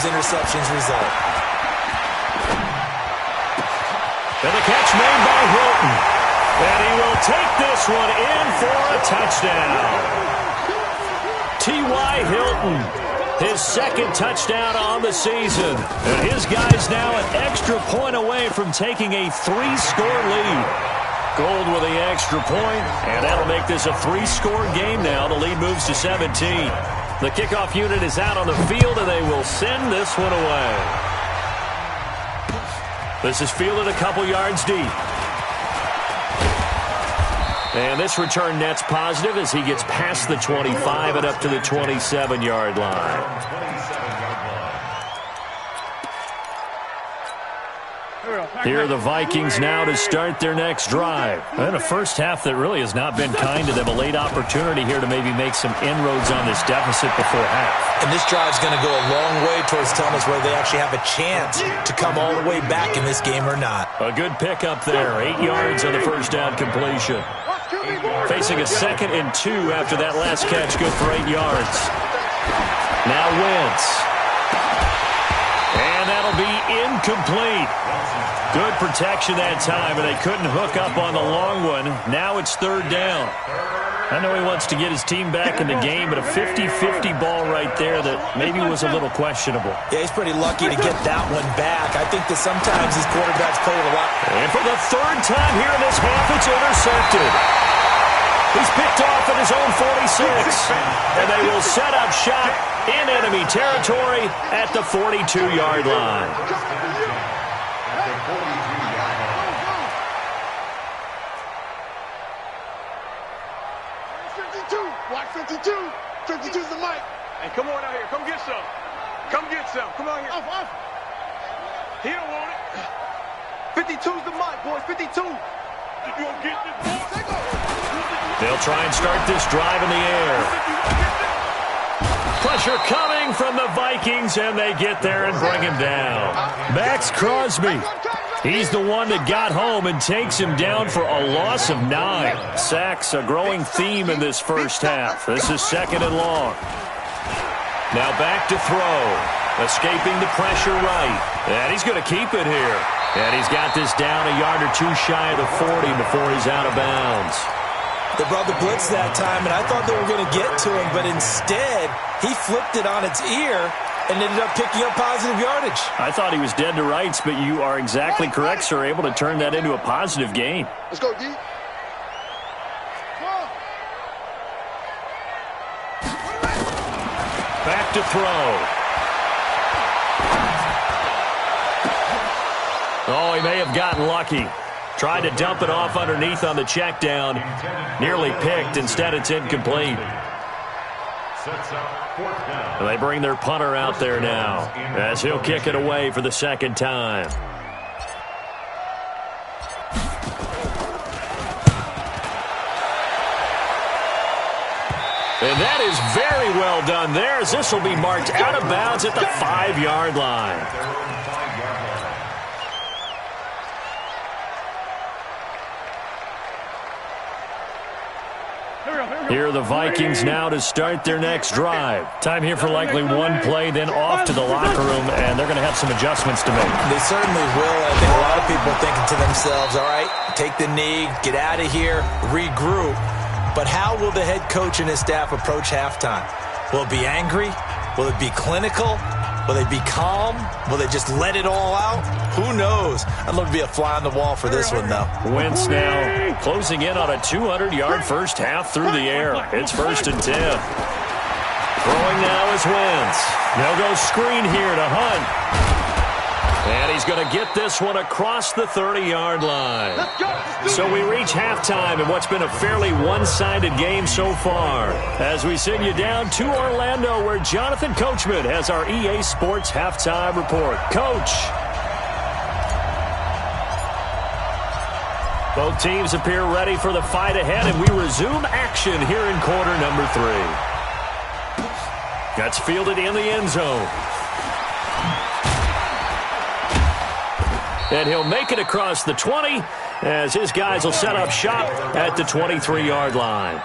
sometimes interceptions result. And the catch made by Hilton. And he will take this one in for a touchdown. T.Y. Hilton, his second touchdown on the season. And his guys now an extra point away from taking a 3-score lead. Gold with the extra point, and that'll make this a 3-score game now. The lead moves to 17. The kickoff unit is out on the field, and they will send this one away. This is fielded a couple yards deep. And this return net's positive as he gets past the 25 and up to the 27-yard line. Here are the Vikings now to start their next drive. And a first half that really has not been kind to them. A late opportunity here to maybe make some inroads on this deficit before half. And this drive's going to go a long way towards telling us whether they actually have a chance to come all the way back in this game or not. A good pickup there. 8 yards on the first down completion. Facing a 2nd and 2 after that last catch. Good for 8 yards. Now Wentz. And that'll be incomplete. Good protection that time, and they couldn't hook up on the long one. Now it's 3rd down. I know he wants to get his team back in the game, but a 50-50 ball right there that maybe was a little questionable. Yeah, he's pretty lucky to get that one back. I think that sometimes these quarterbacks play with a lot. And for the 3rd time here in this half, it's intercepted. He's picked off at his own 46, and they will set up shop in enemy territory at the 42-yard line. Watch 52. 52's the mic. Hey, come on out here. Come get some. Come get some. Come on here. Off. He don't want it. 52's the mic, boys. 52. You gonna get this, boy? They'll try and start this drive in the air. Pressure coming from the Vikings, and they get there and bring him down. Max Crosby. He's the one that got home and takes him down for a loss of 9. Sacks, a growing theme in this first half. This is 2nd and long. Now back to throw. Escaping the pressure right. And he's going to keep it here. And he's got this down a yard or two shy of the 40 before he's out of bounds. They brought the blitz that time, and I thought they were going to get to him, but instead he flipped it on its ear and ended up picking up positive yardage. I thought he was dead to rights, but you are exactly correct, sir. Able to turn that into a positive gain. Let's go, D. Back to throw. Oh, he may have gotten lucky. Tried to dump it off underneath on the check down. Nearly picked. Instead, it's incomplete. And they bring their punter out there now as he'll kick it away for the 2nd time. And that is very well done there, as this will be marked out of bounds at the 5-yard line. Here are the Vikings now to start their next drive. Time here for likely one play, then off to the locker room, and they're going to have some adjustments to make. They certainly will. I think a lot of people are thinking to themselves, all right, take the knee, get out of here, regroup. But how will the head coach and his staff approach halftime? Will it be angry? Will it be clinical? Will they be calm? Will they just let it all out? Who knows? I'd love to be a fly on the wall for this one, though. Wentz now closing in on a 200-yard first half through the air. It's 1st and 10. Throwing now is Wentz. They'll go screen here to Hunt. And he's going to get this one across the 30-yard line. So we reach halftime in what's been a fairly one-sided game so far. As we send you down to Orlando, where Jonathan Coachman has our EA Sports halftime report. Coach. Both teams appear ready for the fight ahead, and we resume action here in quarter number 3. That's fielded in the end zone. And he'll make it across the 20 as his guys will set up shop at the 23-yard line.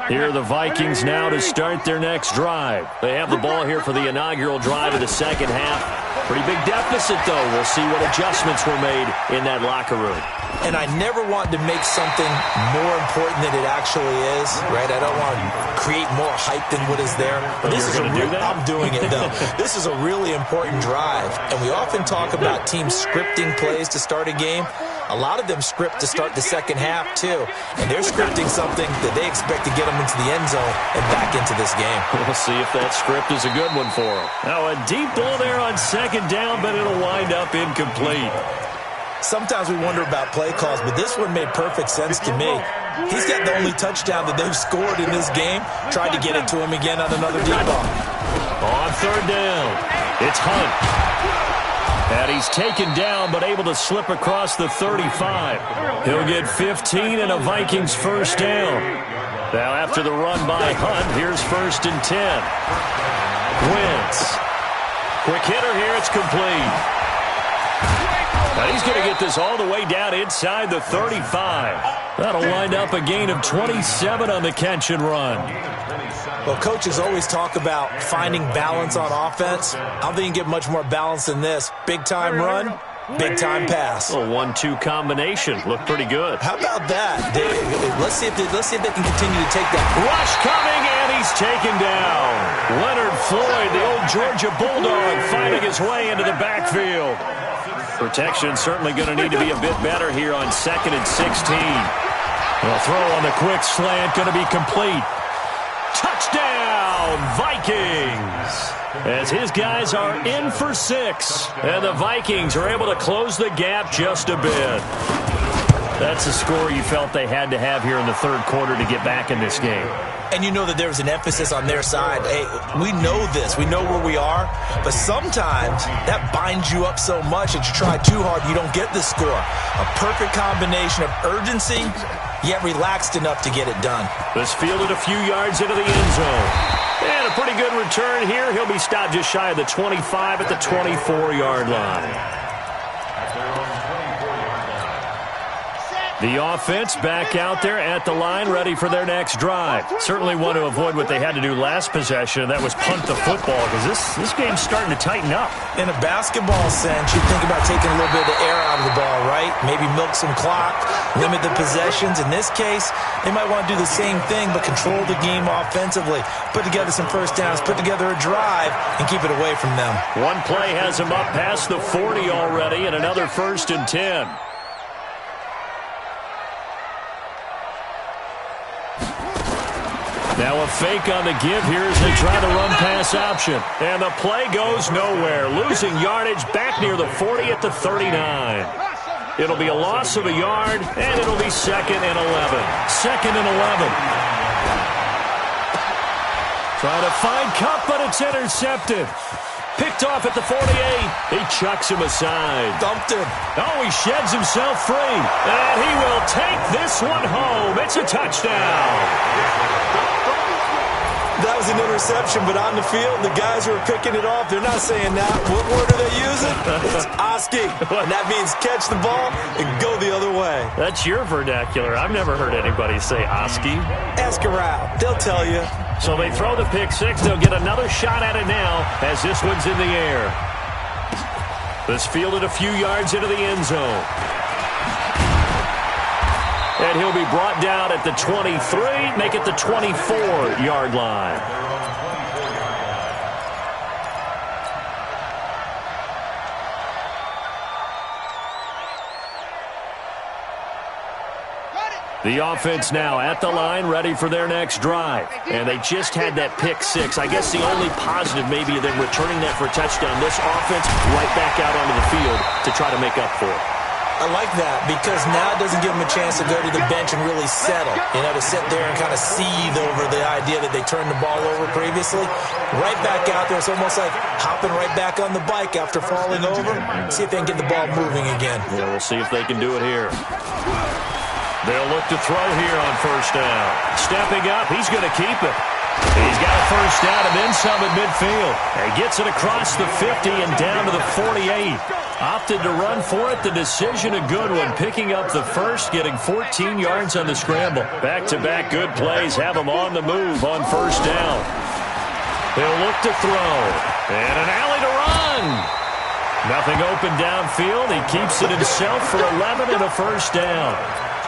Here are the Vikings now to start their next drive. They have the ball here for the inaugural drive of the second half. Pretty big deficit, though. We'll see what adjustments were made in that locker room. And I never want to make something more important than it actually is, right? I don't want to create more hype than what is there. But this is I'm doing it, though. This is a really important drive, and we often talk about teams scripting plays to start a game. A lot of them script to start the second half, too. And they're scripting something that they expect to get them into the end zone and back into this game. We'll see if that script is a good one for them. Now, a deep ball there on second down, but it'll wind up incomplete. Sometimes we wonder about play calls, but this one made perfect sense to me. He's got the only touchdown that they've scored in this game. Tried to get it to him again on another deep ball. On third down, it's Hunt. And he's taken down, but able to slip across the 35. He'll get 15 and a Vikings first down. Now after the run by Hunt, here's 1st and 10. Wentz. Quick hitter here, it's complete. Now he's going to get this all the way down inside the 35. That'll wind up a gain of 27 on the catch and run. Well, coaches always talk about finding balance on offense. I don't think you can get much more balance than this. Big-time run, big-time pass. A 1-2 combination. Looked pretty good. How about that? Let's see if they can continue to take that. Rush coming, and he's taken down. Leonard Floyd, the old Georgia Bulldog, finding his way into the backfield. Protection certainly going to need to be a bit better here on 2nd and 16. The throw on the quick slant going to be complete. Touchdown, Vikings! As his guys are in for 6. And the Vikings are able to close the gap just a bit. That's a score you felt they had to have here in the third quarter to get back in this game. And you know that there was an emphasis on their side. Hey, we know this. We know where we are. But sometimes that binds you up so much that you try too hard, you don't get the score. A perfect combination of urgency, yet relaxed enough to get it done. This fielded a few yards into the end zone. And a pretty good return here. He'll be stopped just shy of the 25 at the 24-yard line. The offense back out there at the line, ready for their next drive. Certainly want to avoid what they had to do last possession, and that was punt the football, because this game's starting to tighten up. In a basketball sense, you think about taking a little bit of the air out of the ball, right? Maybe milk some clock, limit the possessions. In this case, they might want to do the same thing, but control the game offensively. Put together some first downs, put together a drive, and keep it away from them. One play has them up past the 40 already, and another 1st and 10. Now a fake on the give here as they try the run-pass option. And the play goes nowhere. Losing yardage back near the 40 at the 39. It'll be a loss of a yard, and it'll be 2nd and 11. 2nd and 11. Trying to find Cup, but it's intercepted. Picked off at the 48. He chucks him aside. Dumped him. Oh, he sheds himself free. And he will take this one home. It's a touchdown. That was an interception, but on the field, the guys who are picking it off, they're not saying that. What word are they using? It's Oski. And that means catch the ball and go the other way. That's your vernacular. I've never heard anybody say Oski. Ask around. They'll tell you. So they throw the pick six. They'll get another shot at it now as this one's in the air. This fielded a few yards into the end zone. And he'll be brought down at the 23, make it the 24-yard line. The offense now at the line, ready for their next drive. And they just had that pick six. I guess the only positive maybe of them returning that for a touchdown. This offense right back out onto the field to try to make up for it. I like that because now it doesn't give them a chance to go to the bench and really settle. You know, to sit there and kind of seethe over the idea that they turned the ball over previously. Right back out there. It's almost like hopping right back on the bike after falling over. See if they can get the ball moving again. Yeah, we'll see if they can do it here. They'll look to throw here on first down. Stepping up, he's going to keep it. He's got a first down and then some at midfield. And he gets it across the 50 and down to the 48. Opted to run for it. The decision a good one. Picking up the first, getting 14 yards on the scramble. Back-to-back good plays have him on the move on first down. He'll look to throw. And an alley to run. Nothing open downfield. He keeps it himself for 11 and a first down.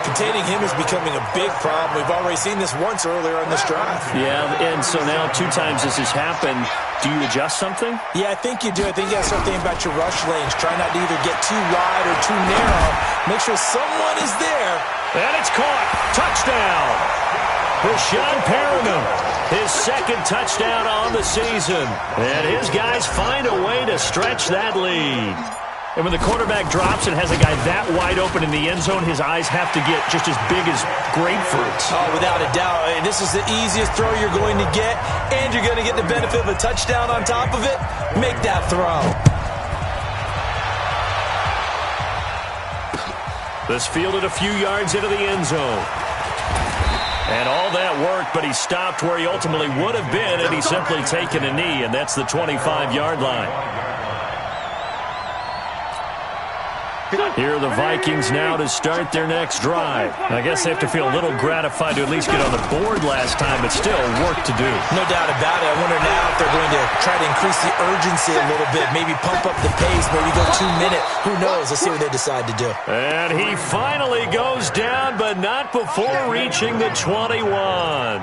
Containing him is becoming a big problem. We've already seen this once earlier in this drive. Yeah, and so now 2 times this has happened. Do you adjust something? Yeah, I think you do. I think you got to start thinking about your rush lanes. Try not to either get too wide or too narrow. Make sure someone is there. And it's caught. Touchdown. Rashawn Perriman, his second touchdown on the season. And his guys find a way to stretch that lead. And when the quarterback drops and has a guy that wide open in the end zone, his eyes have to get just as big as grapefruits. Oh, without a doubt. And this is the easiest throw you're going to get, and you're going to get the benefit of a touchdown on top of it. Make that throw. This fielded a few yards into the end zone. And all that worked, but he stopped where he ultimately would have been had he simply taken a knee, and that's the 25-yard line. Here are the Vikings now to start their next drive. I guess they have to feel a little gratified to at least get on the board last time, but still work to do. No doubt about it. I wonder now if they're going to try to increase the urgency a little bit, maybe pump up the pace, maybe go 2 minutes. Who knows? Let's see what they decide to do. And he finally goes down, but not before reaching the 21.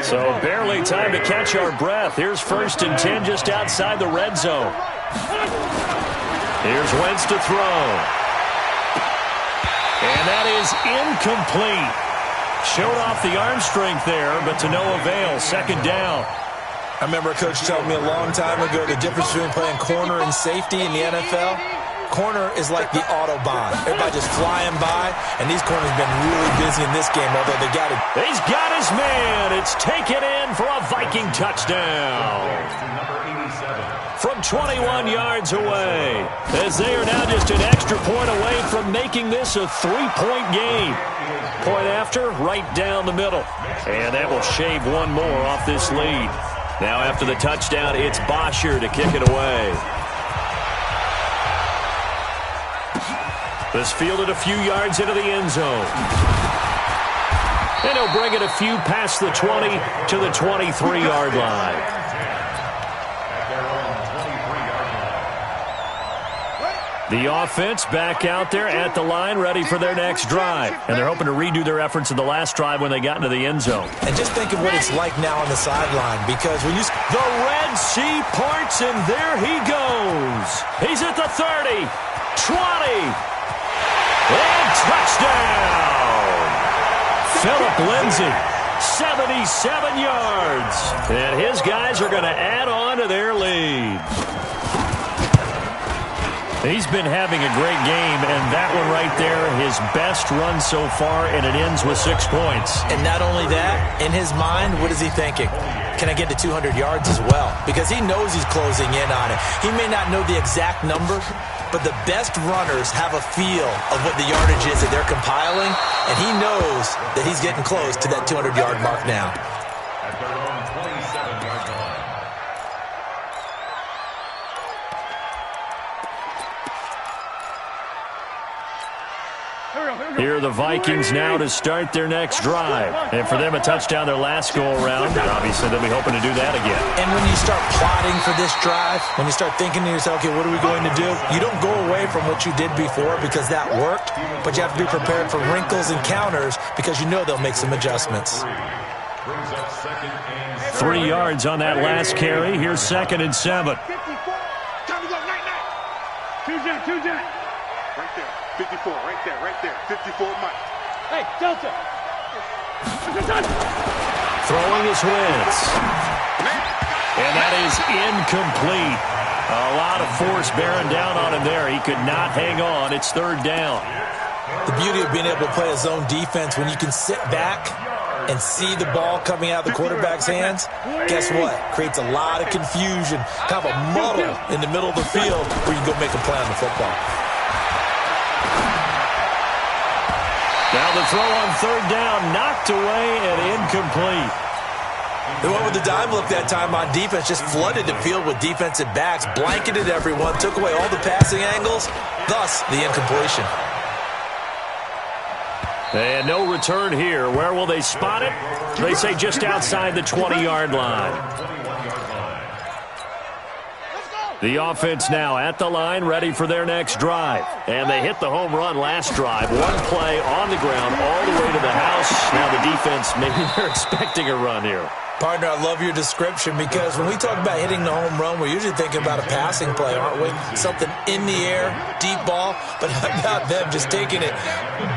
So barely time to catch our breath. Here's 1st and 10 just outside the red zone. Here's Wentz to throw. And that is incomplete. Showed off the arm strength there, but to no avail. 2nd down. I remember a coach telling me a long time ago the difference between playing corner and safety in the NFL. Corner is like the Autobahn. Everybody just flying by, and these corners have been really busy in this game, although they got it. He's got his man. It's taken in for a Viking touchdown. From 21 yards away, as they are now just an extra point away from making this a 3-point game. Point after, right down the middle. And that will shave one more off this lead. Now after the touchdown, it's Bosher to kick it away. This fielded a few yards into the end zone. And he'll bring it a few past the 20 to the 23-yard line. The offense back out there at the line, ready for their next drive. And they're hoping to redo their efforts in the last drive when they got into the end zone. And just think of what it's like now on the sideline, because when you... The Red Sea parts, and there he goes. He's at the 30, 20, and touchdown! Philip Lindsay, 77 yards. And his guys are going to add on to their lead. He's been having a great game, and that one right there, his best run so far, and it ends with 6 points. And not only that, in his mind, what is he thinking? Can I get to 200 yards as well? Because he knows he's closing in on it. He may not know the exact number, but the best runners have a feel of what the yardage is that they're compiling, and he knows that he's getting close to that 200-yard mark now. Here are the Vikings now to start their next drive. And for them, a touchdown their last go-around. Obviously, they'll be hoping to do that again. And when you start plotting for this drive, when you start thinking to yourself, okay, what are we going to do? You don't go away from what you did before because that worked, but you have to be prepared for wrinkles and counters because you know they'll make some adjustments. 3 yards on that last carry. Here's 2nd and 7. Time to go, night. Two Jack. Right there. 54, right there. 54, Mike. Hey, Delta. Throwing his Wentz. And that is incomplete. A lot of force bearing down on him there. He could not hang on. It's 3rd down. The beauty of being able to play a zone defense when you can sit back and see the ball coming out of the quarterback's hands, guess what? Creates a lot of confusion, kind of a muddle in the middle of the field where you can go make a play on the football. Now the throw on 3rd down, knocked away and incomplete. They went with the dime look that time on defense, just flooded the field with defensive backs, blanketed everyone, took away all the passing angles, thus the incompletion. And no return here. Where will they spot it? They say just outside the 20-yard line. The offense now at the line, ready for their next drive. And they hit the home run last drive. One play on the ground all the way to the house. Now the defense, maybe they're expecting a run here. Partner, I love your description because when we talk about hitting the home run, we're usually thinking about a passing play, aren't we? Something in the air, deep ball, but how about them just taking it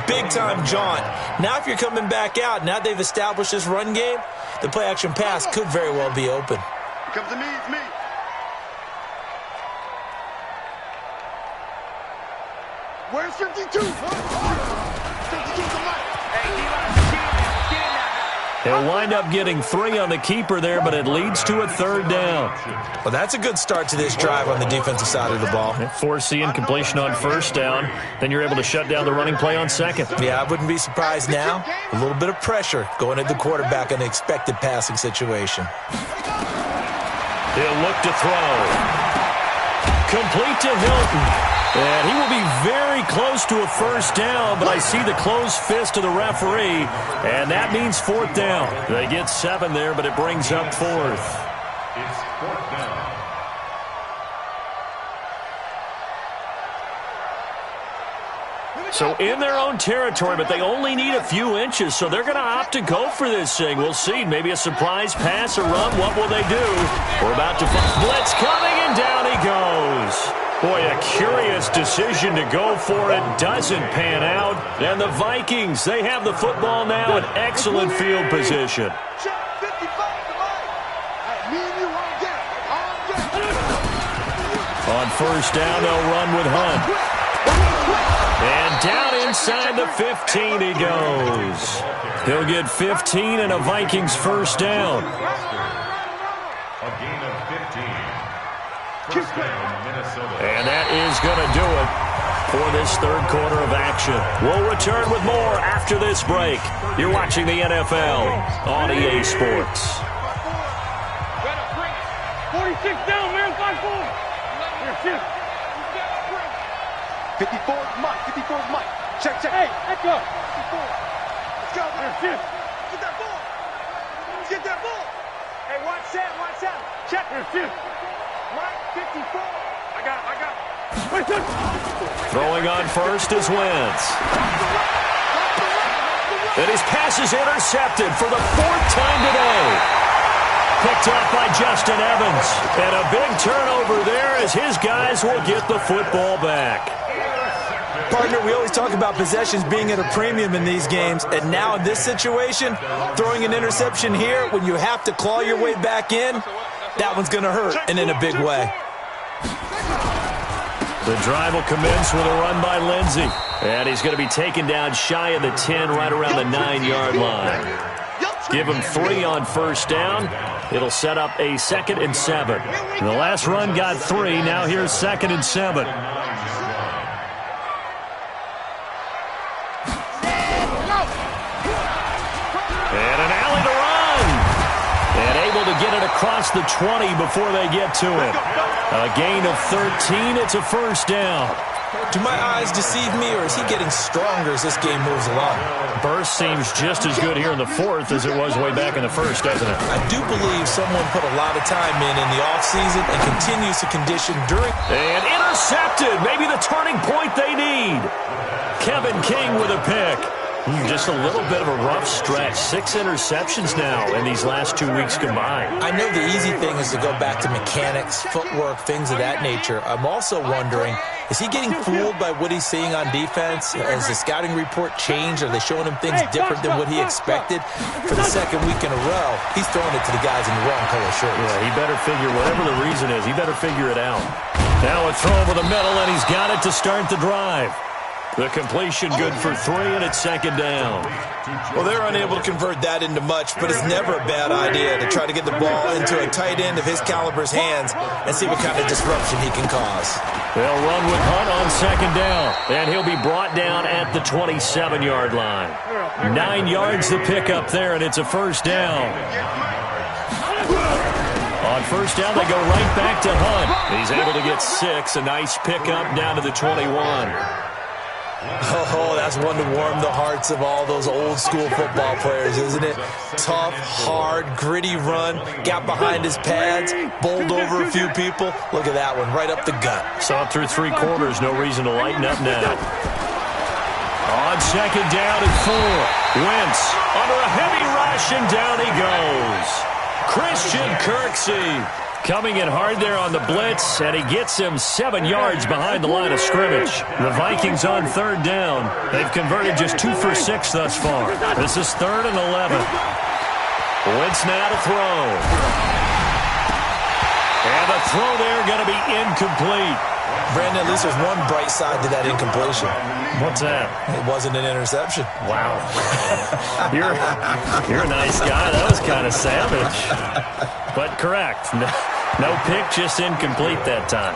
big-time jaunt? Now if you're coming back out, now they've established this run game, the play-action pass could very well be open. Here comes to me, it's me. Where's 52? 52's the mic. He'll wind up getting 3 on the keeper there, but it leads to a 3rd down. Well, that's a good start to this drive on the defensive side of the ball. Force the incompletion on 1st down. Then you're able to shut down the running play on 2nd. Yeah, I wouldn't be surprised now. A little bit of pressure going at the quarterback in an expected passing situation. He'll look to throw. Complete to Hilton. And he will be very close to a 1st down, but I see the closed fist of the referee, and that means 4th down. They get 7 there, but it brings up 4th. It's 4th down. So in their own territory, but they only need a few inches, so they're going to opt to go for this thing. We'll see. Maybe a surprise pass or run. What will they do? We're about to find blitz coming, and down he goes. Boy, a curious decision to go for it. Doesn't pan out. And the Vikings, they have the football now in excellent field position. On 1st down, they'll run with Hunt. And down inside the 15 he goes. He'll get 15 and a Vikings 1st down. A gain of 15. 1st down, Minnesota. And that is going to do it for this 3rd quarter of action. We'll return with more after this break. You're watching the NFL on EA Sports. 46 down, man. 5-4. 54's Mike. 54's Mike. Check. Hey, let's go. 54. Let's go. Get that ball. Get that ball. Hey, watch that. Check. Mike, 54. I got it. Throwing on 1st is Wentz. And his pass is intercepted for the 4th time today. Picked up by Justin Evans. And a big turnover there as his guys will get the football back. Partner, we always talk about possessions being at a premium in these games, and now in this situation, throwing an interception here when you have to claw your way back in, that one's going to hurt, and in a big way. The drive will commence with a run by Lindsey. And he's going to be taken down shy of the 10, right around the 9-yard line. Give him 3 on 1st down. It'll set up a 2nd and 7. The last run got 3. Now here's 2nd and 7. And an alley to run. And able to get it across the 20 before they get to it. A gain of 13. It's a 1st down. Do my eyes deceive me, or is he getting stronger as this game moves along? Burst seems just as good here in the 4th as it was way back in the 1st, doesn't it? I do believe someone put a lot of time in the offseason and continues to condition during. And intercepted. Maybe the turning point they need. Kevin King with a pick. Just a little bit of a rough stretch. 6 interceptions now in these last 2 weeks combined. I know the easy thing is to go back to mechanics, footwork, things of that nature. I'm also wondering, is he getting fooled by what he's seeing on defense? Has the scouting report changed? Are they showing him things different than what he expected? For the 2nd week in a row, he's throwing it to the guys in the wrong color shirts. Yeah, he better figure, whatever the reason is, he better figure it out. Now a throw over the middle, and he's got it to start the drive. The completion good for 3, and it's 2nd down. Well, they're unable to convert that into much, but it's never a bad idea to try to get the ball into a tight end of his caliber's hands and see what kind of disruption he can cause. They'll run with Hunt on 2nd down, and he'll be brought down at the 27-yard line. 9 yards the pickup there, and it's a 1st down. On first down, they go right back to Hunt. He's able to get 6. A nice pickup down to the 21. Oh, that's one to warm the hearts of all those old-school football players, isn't it? Tough, hard, gritty run. Got behind his pads, bowled over a few people. Look at that one, right up the gut. Saw it through 3 quarters. No reason to lighten up now. On second down and 4. Wentz under a heavy rush, and down he goes. Christian Kirksey coming in hard there on the blitz, and he gets him 7 yards behind the line of scrimmage. The Vikings on third down. They've converted just 2 for 6 thus far. This is 3rd and 11. Wentz now to throw. And the throw there going to be incomplete. Brandon, at least there's one bright side to that incompletion. What's that? It wasn't an interception. Wow. You're a nice guy. That was kind of savage. But correct. No pick, just incomplete that time.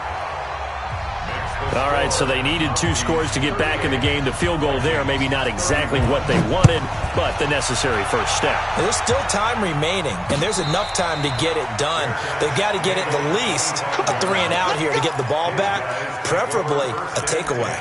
All right, so they needed 2 scores to get back in the game. The field goal there, maybe not exactly what they wanted, but the necessary first step. There's still time remaining, and there's enough time to get it done. They've got to get it the least a 3 and out here to get the ball back, preferably a takeaway.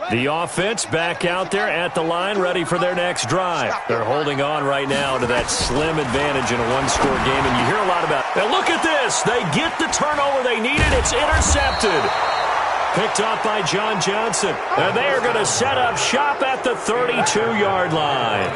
The offense back out there at the line, ready for their next drive. They're holding on right now to that slim advantage in a 1-score game, and you hear a lot about it. Now look at this. They get the turnover they needed. It's intercepted. Picked off by John Johnson. And they are going to set up shop at the 32-yard line.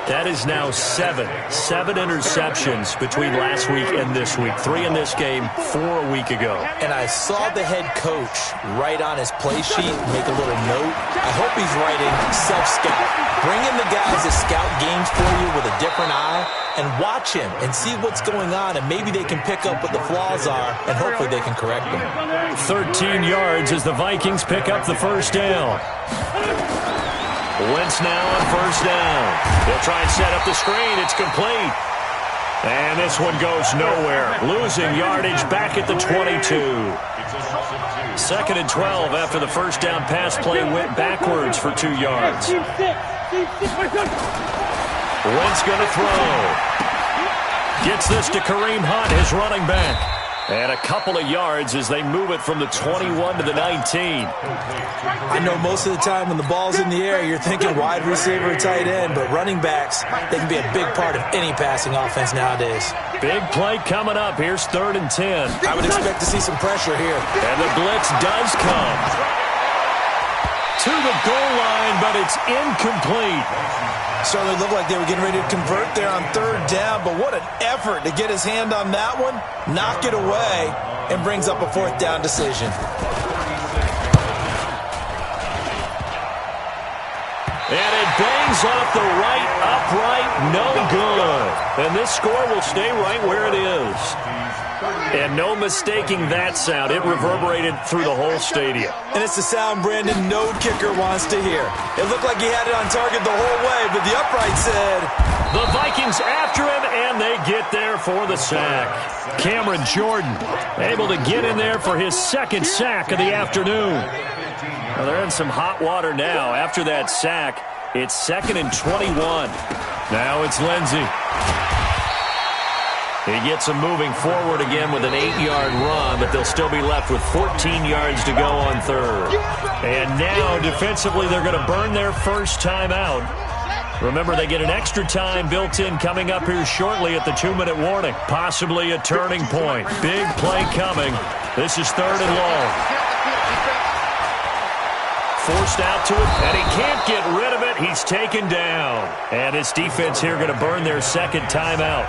That is now 7 interceptions between last week and this week. 3 in this game, 4 a week ago. And I saw the head coach write on his play sheet, make a little note. I hope he's writing self-scout. Bring in the guys that scout games for you with a different eye and watch him and see what's going on, and maybe they can pick up what the flaws are, and hopefully they can correct them. 13 yards as the Vikings pick up the first down. Wentz now on first down. They'll try and set up the screen. It's complete. And this one goes nowhere. Losing yardage back at the 22. 2nd and 12 after the first down pass play went backwards for 2 yards. Wentz going to throw. Gets this to Kareem Hunt, his running back. And a couple of yards as they move it from the 21 to the 19. I know most of the time when the ball's in the air, you're thinking wide receiver, tight end, but running backs, they can be a big part of any passing offense nowadays. Big play coming up. Here's 3rd and 10. I would expect to see some pressure here. And the blitz does come. To the goal line, but it's incomplete. Certainly looked like they were getting ready to convert there on 3rd down, but what an effort to get his hand on that one, knock it away, and brings up a 4th down decision. And it bangs off the right upright, no good. And this score will stay right where it is. And no mistaking that sound. It reverberated through the whole stadium. And it's the sound Brandon no kicker wants to hear. It looked like he had it on target the whole way, but the upright said... The Vikings after him, and they get there for the sack. Cameron Jordan able to get in there for his 2nd sack of the afternoon. Well, they're in some hot water now. After that sack, it's 2nd and 21. Now it's Lindsey. He gets them moving forward again with an 8-yard run, but they'll still be left with 14 yards to go on 3rd. And now, defensively, they're going to burn their first time out. Remember, they get an extra time built in coming up here shortly at the 2-minute warning. Possibly a turning point. Big play coming. This is 3rd and long. Forced out to it, and he can't get rid of it. He's taken down. And his defense here going to burn their 2nd timeout.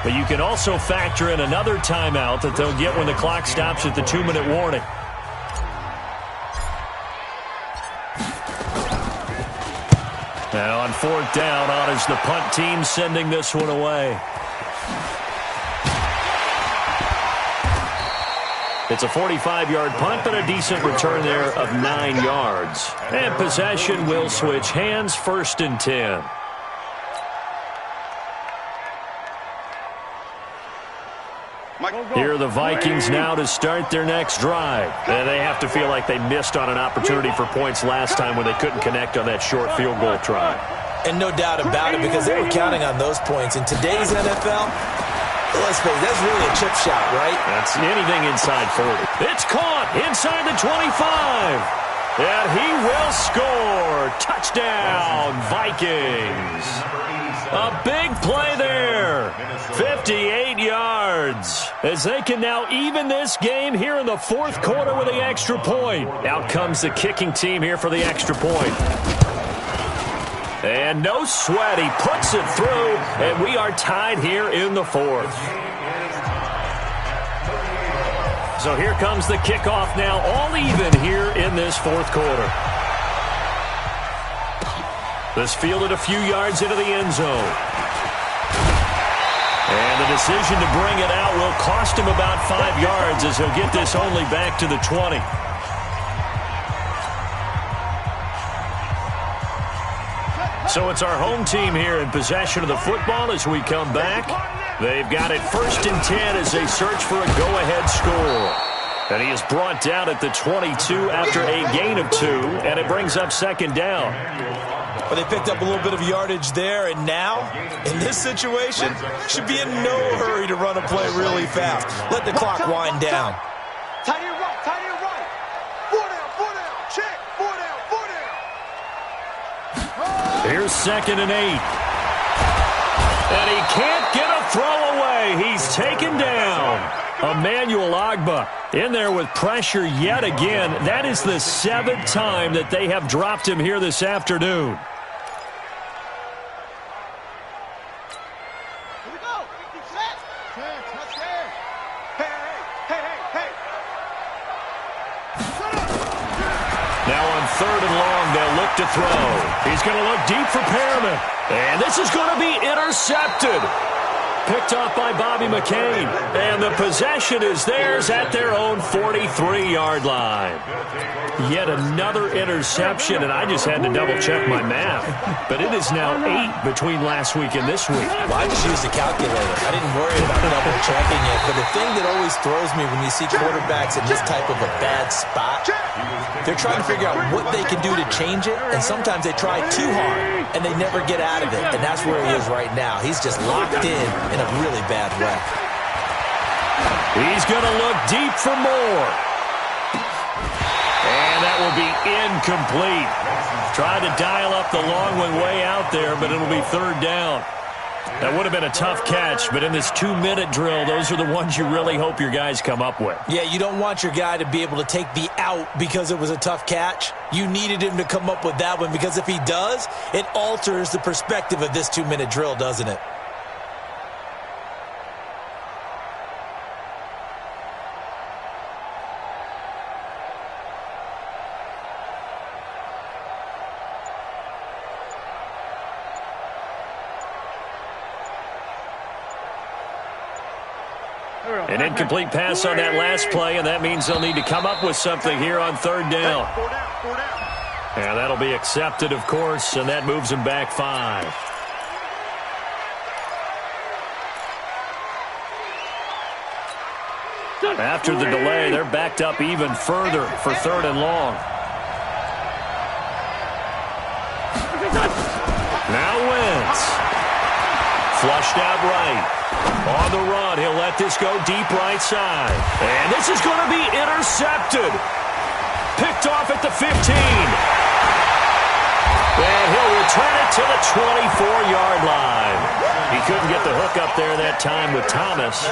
But you can also factor in another timeout that they'll get when the clock stops at the 2-minute warning. Now on 4th down, honors the punt team, sending this one away. It's a 45-yard punt, but a decent return there of 9 yards. And possession will switch hands, 1st and 10. Here are the Vikings now to start their next drive. And they have to feel like they missed on an opportunity for points last time when they couldn't connect on that short field goal try. And no doubt about it, because they were counting on those points. In today's NFL, let's face it, that's really a chip shot, right? That's anything inside 40. It's caught inside the 25. And he will score. Touchdown, Vikings. A big play there. 58 yards. As they can now even this game here in the fourth quarter with the extra point. Out comes the kicking team here for the extra point. And no sweat. He puts it through. And we are tied here in the fourth. So here comes the kickoff now, all even here in this fourth quarter. This fielded a few yards into the end zone. And the decision to bring it out will cost him about 5 yards as he'll get this only back to the 20. So it's our home team here in possession of the football as we come back. They've got it 1st and 10 as they search for a go-ahead score. And he is brought down at the 22 after a gain of 2, and it brings up 2nd down. Well, they picked up a little bit of yardage there, and now, in this situation, should be in no hurry to run a play really fast. Let the clock wind down. Tight end right, tight end right. 4 down, check, 4 down. Here's 2nd and 8. And he can't get a throw away. He's taken down. Emmanuel Ogbah in there with pressure yet again. That is the 7th time that they have dropped him here this afternoon. Here we go. Set. Touchdown. Hey. Now on 3rd and long, they'll look to throw. He's going to look deep for Perriman. And this is going to be intercepted. Picked off by Bobby McCain. And the possession is theirs at their own 43-yard line. Yet another interception, and I just had to double-check my math. But it is now 8 between last week and this week. Well, I just used a calculator. I didn't worry about double-checking it. But the thing that always throws me when you see quarterbacks in this type of a bad spot, they're trying to figure out what they can do to change it, and sometimes they try too hard, and they never get out of it. And that's where he is right now. He's just locked in a really bad way. He's going to look deep for more. And that will be incomplete. Tried to dial up the long one way out there, but it'll be 3rd down. That would have been a tough catch, but in this 2-minute drill, those are the ones you really hope your guys come up with. Yeah, you don't want your guy to be able to take the out because it was a tough catch. You needed him to come up with that one, because if he does, it alters the perspective of this 2-minute drill, doesn't it? An incomplete pass on that last play, and that means they'll need to come up with something here on 3rd down. And that'll be accepted, of course, and that moves them back 5. After the delay, they're backed up even further for 3rd and long. Now Wentz. Flushed out right. On the run, he'll let this go deep right side. And this is going to be intercepted. Picked off at the 15. And he'll return it to the 24-yard line. He couldn't get the hook up there that time with Thomas.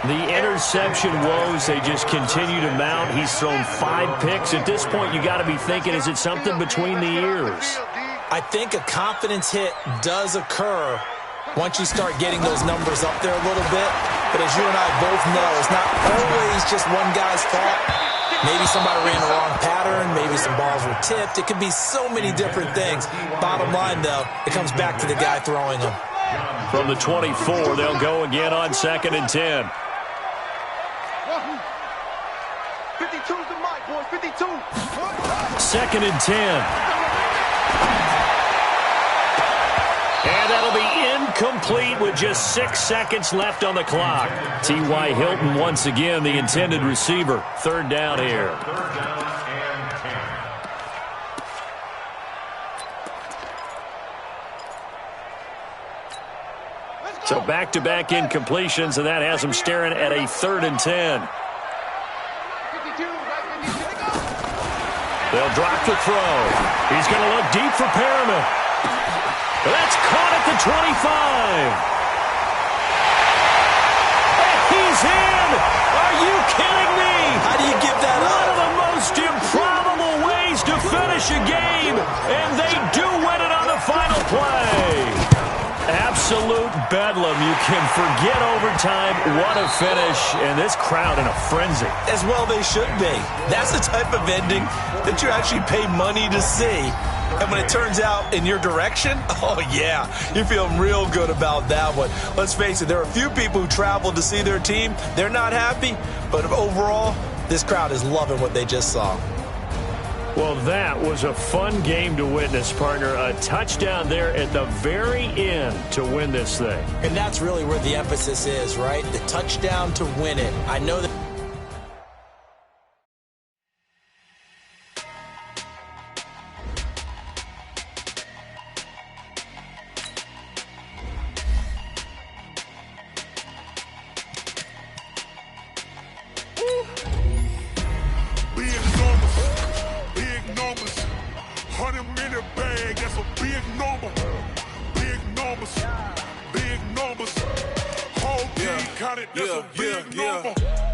The interception woes, they just continue to mount. He's thrown 5 picks. At this point, you got to be thinking, is it something between the ears? I think a confidence hit does occur once you start getting those numbers up there a little bit. But as you and I both know, it's not always just one guy's fault. Maybe somebody ran the wrong pattern. Maybe some balls were tipped. It could be so many different things. Bottom line, though, it comes back to the guy throwing them. From the 24, they'll go again on 2nd and 10. 52's the mic, boys. 52. 2nd and 10. And that'll be incomplete with just 6 seconds left on the clock. T.Y. Hilton once again the intended receiver. Third down here. So back-to-back incompletions, and that has him staring at a 3rd and 10. They'll drop the throw. He's going to look deep for Perriman. That's caught at the 25. And he's in! Are you kidding me? How do you give that up? One of the most improbable ways to finish a game, and they do win it on the final play. Absolute bedlam. You can forget overtime. What a finish. And this crowd in a frenzy. As well they should be. That's the type of ending that you actually pay money to see. And when it turns out in your direction, oh yeah, you feel real good about that one. Let's face it, there are a few people who traveled to see their team. They're not happy, but overall, this crowd is loving what they just saw. Well, that was a fun game to witness, partner. A touchdown there at the very end to win this thing. And that's really where the emphasis is, right? The touchdown to win it. I know that.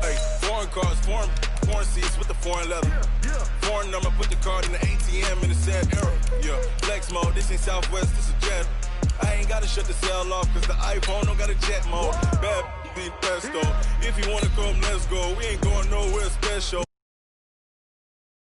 Hey, foreign cars, foreign seats with the foreign leather. Foreign number, put the card in the ATM in the sad era. Yeah, flex mode, this ain't Southwest, this a jet. I ain't gotta shut the cell off, cause the iPhone don't got a jet mode. Bad be pesto. If you wanna come, let's go. We ain't going nowhere special.